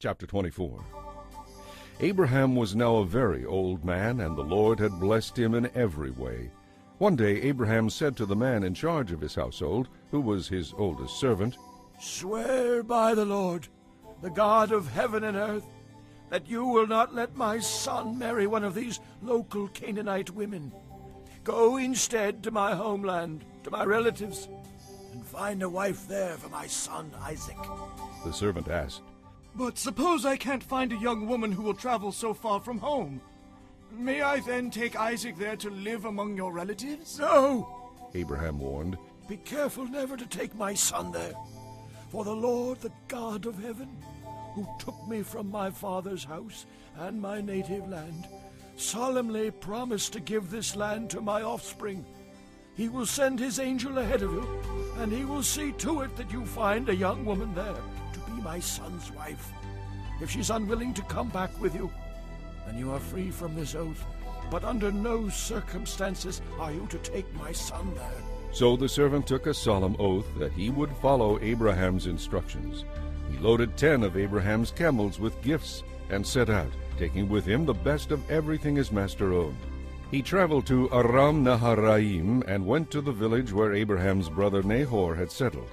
Chapter 24. Abraham was now a very old man, and the Lord had blessed him in every way. One day Abraham said to the man in charge of his household, who was his oldest servant, "Swear by the Lord, the God of heaven and earth, that you will not let my son marry one of these local Canaanite women. Go instead to my homeland, to my relatives, and find a wife there for my son Isaac." The servant asked, "But suppose I can't find a young woman who will travel so far from home? May I then take Isaac there to live among your relatives?" "No," Abraham warned. "Be careful never to take my son there. For the Lord, the God of heaven, who took me from my father's house and my native land, solemnly promised to give this land to my offspring. He will send his angel ahead of you, and he will see to it that you find a young woman there to be my son's wife. If she's unwilling to come back with you, then you are free from this oath, but under no circumstances are you to take my son there." So the servant took a solemn oath that he would follow Abraham's instructions. He loaded 10 of Abraham's camels with gifts and set out, taking with him the best of everything his master owned. He traveled to Aram Naharaim and went to the village where Abraham's brother Nahor had settled.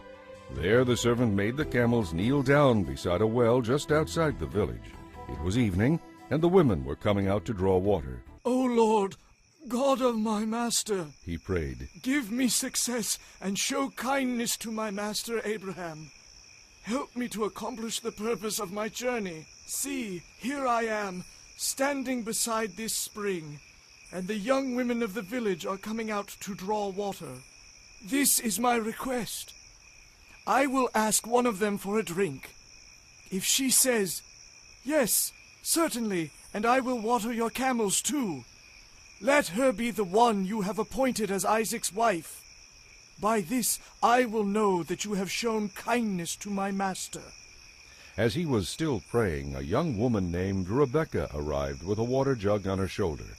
There the servant made the camels kneel down beside a well just outside the village. It was evening, and the women were coming out to draw water. "O Lord, God of my master," he prayed, "give me success and show kindness to my master Abraham. Help me to accomplish the purpose of my journey. See, here I am, standing beside this spring, and the young women of the village are coming out to draw water. This is my request. I will ask one of them for a drink. If she says, 'Yes, certainly, and I will water your camels too,' let her be the one you have appointed as Isaac's wife. By this I will know that you have shown kindness to my master." As he was still praying, a young woman named Rebekah arrived with a water jug on her shoulder.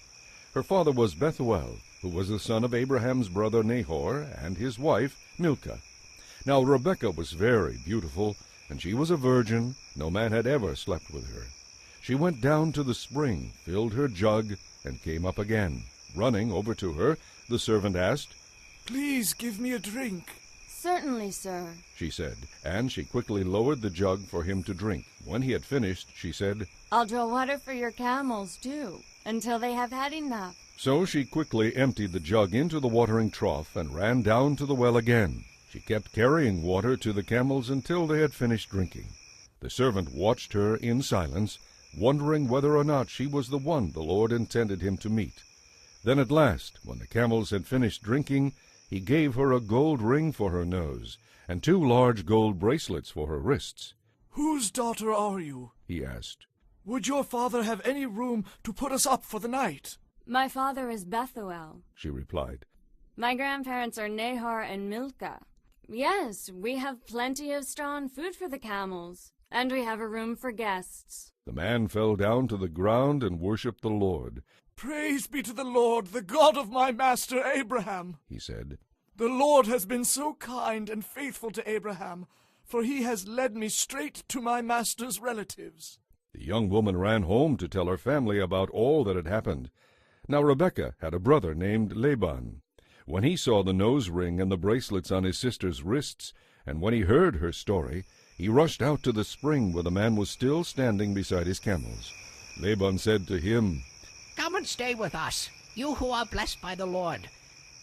Her father was Bethuel, who was the son of Abraham's brother Nahor, and his wife Milcah. Now Rebekah was very beautiful, and she was a virgin. No man had ever slept with her. She went down to the spring, filled her jug, and came up again. Running over to her, the servant asked, "Please give me a drink." "Certainly, sir," she said, and she quickly lowered the jug for him to drink. When he had finished, she said, "I'll draw water for your camels, too, until they have had enough." So she quickly emptied the jug into the watering trough and ran down to the well again. She kept carrying water to the camels until they had finished drinking. The servant watched her in silence, wondering whether or not she was the one the Lord intended him to meet. Then at last, when the camels had finished drinking, he gave her a gold ring for her nose, and 2 large gold bracelets for her wrists. "Whose daughter are you?" he asked. "Would your father have any room to put us up for the night?" "My father is Bethuel," she replied. "My grandparents are Nahor and Milcah. Yes, we have plenty of straw and food for the camels, and we have a room for guests." The man fell down to the ground and worshipped the Lord. "Praise be to the Lord, the God of my master Abraham," he said. "The Lord has been so kind and faithful to Abraham, for he has led me straight to my master's relatives." The young woman ran home to tell her family about all that had happened. Now Rebekah had a brother named Laban. When he saw the nose ring and the bracelets on his sister's wrists, and when he heard her story, he rushed out to the spring where the man was still standing beside his camels. Laban said to him, "Come and stay with us, you who are blessed by the Lord.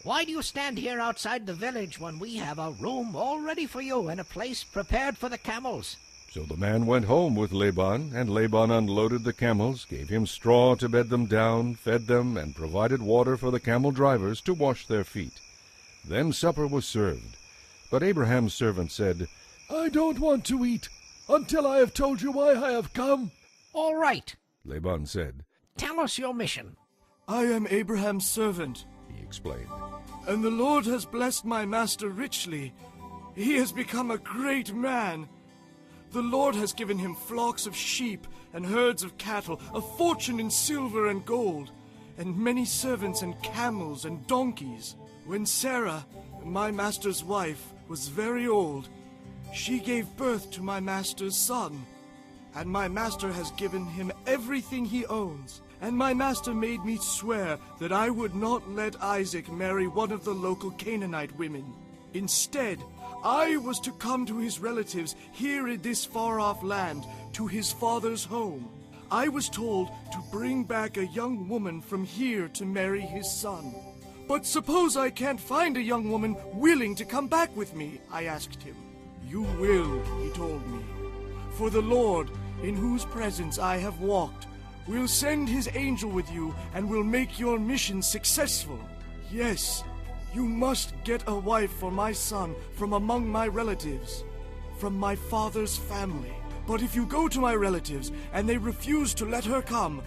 Why do you stand here outside the village when we have a room all ready for you and a place prepared for the camels?" So the man went home with Laban, and Laban unloaded the camels, gave him straw to bed them down, fed them, and provided water for the camel drivers to wash their feet. Then supper was served. But Abraham's servant said, "I don't want to eat until I have told you why I have come." "All right," Laban said. "Tell us your mission." "I am Abraham's servant, He explained. and the Lord has blessed my master richly. He has become a great man. The Lord has given him flocks of sheep and herds of cattle, a fortune in silver and gold, and many servants and camels and donkeys. When Sarah, my master's wife, was very old, she gave birth to my master's son. and my master has given him everything he owns. And my master made me swear that I would not let Isaac marry one of the local Canaanite women. Instead, I was to come to his relatives here in this far-off land, to his father's home. I was told to bring back a young woman from here to marry his son. But suppose I can't find a young woman willing to come back with me, I asked him. You will, he told me. For the Lord, in whose presence I have walked, will send his angel with you and will make your mission successful. Yes, you must get a wife for my son from among my relatives, from my father's family. But if you go to my relatives and they refuse to let her come,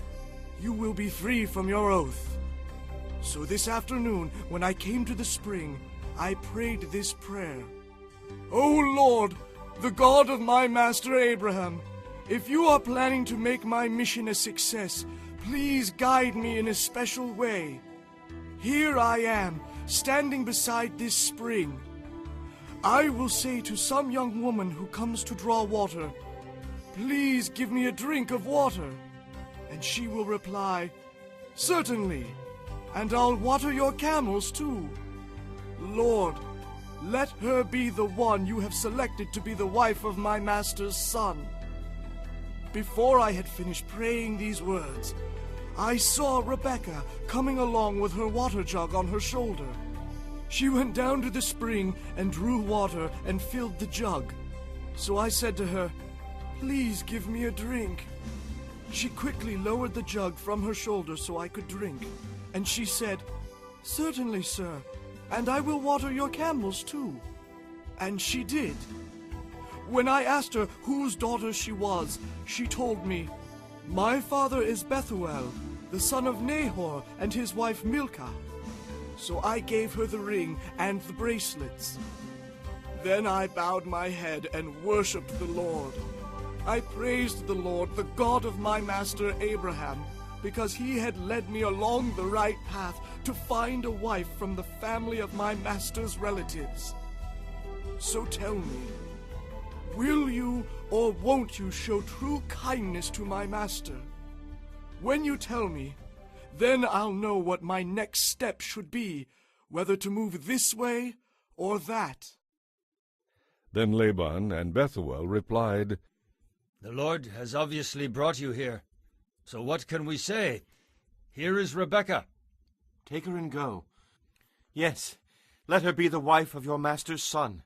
you will be free from your oath. So this afternoon, when I came to the spring, I prayed this prayer. O Lord, the God of my master Abraham, if you are planning to make my mission a success, please guide me in a special way. Here I am, standing beside this spring. I will say to some young woman who comes to draw water, please give me a drink of water. And she will reply, certainly, and I'll water your camels too. Lord, let her be the one you have selected to be the wife of my master's son. Before I had finished praying these words, I saw Rebecca coming along with her water jug on her shoulder. She went down to the spring and drew water and filled the jug. So I said to her, please give me a drink. She quickly lowered the jug from her shoulder so I could drink. And she said, certainly, sir, and I will water your camels too. And she did. When I asked her whose daughter she was, she told me, my father is Bethuel, the son of Nahor, and his wife Milcah. So I gave her the ring and the bracelets. Then I bowed my head and worshipped the Lord. I praised the Lord, the God of my master Abraham, because he had led me along the right path to find a wife from the family of my master's relatives. So tell me, will you or won't you show true kindness to my master? When you tell me, then I'll know what my next step should be, whether to move this way or that. Then Laban and Bethuel replied, The Lord has obviously brought you here. So what can we say? Here is Rebekah. Take her and go. Yes, let her be the wife of your master's son,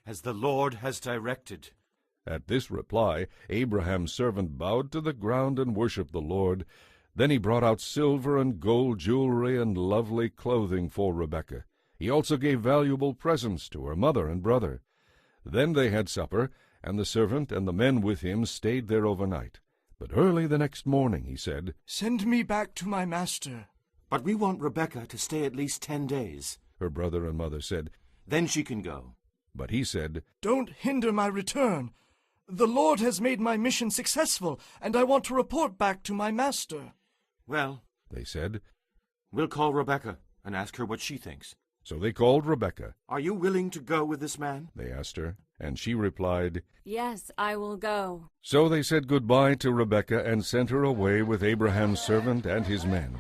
as the Lord has directed. At this reply, Abraham's servant bowed to the ground and worshipped the Lord. Then he brought out silver and gold jewelry and lovely clothing for Rebekah. He also gave valuable presents to her mother and brother. Then they had supper, and the servant and the men with him stayed there overnight. But early the next morning he said, Send me back to my master. But we want Rebekah to stay at least 10 days. Her brother and mother said, Then she can go. But he said, Don't hinder my return. The Lord has made my mission successful, and I want to report back to my master. Well, they said, we'll call Rebekah and ask her what she thinks. So they called Rebekah. Are you willing to go with this man? They asked her, and she replied, Yes, I will go. So they said goodbye to Rebekah and sent her away with Abraham's servant and his men.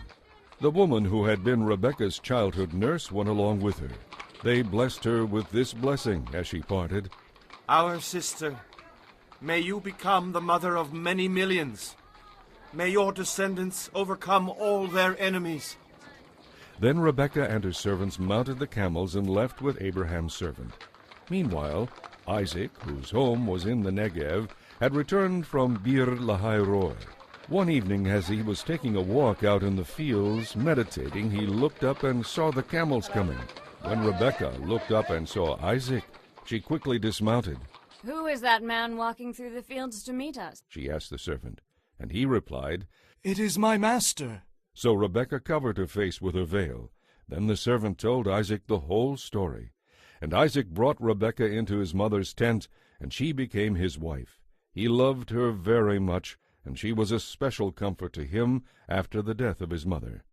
The woman who had been Rebekah's childhood nurse went along with her. They blessed her with this blessing as she parted. Our sister, may you become the mother of many millions. May your descendants overcome all their enemies. Then Rebekah and her servants mounted the camels and left with Abraham's servant. Meanwhile, Isaac, whose home was in the Negev, had returned from Bir-lahai-roi. One evening, as he was taking a walk out in the fields, meditating, he looked up and saw the camels coming. When Rebekah looked up and saw Isaac, she quickly dismounted. Who is that man walking through the fields to meet us? She asked the servant, and he replied, It is my master. So Rebekah covered her face with her veil. Then the servant told Isaac the whole story. And Isaac brought Rebekah into his mother's tent, and she became his wife. He loved her very much, and she was a special comfort to him after the death of his mother.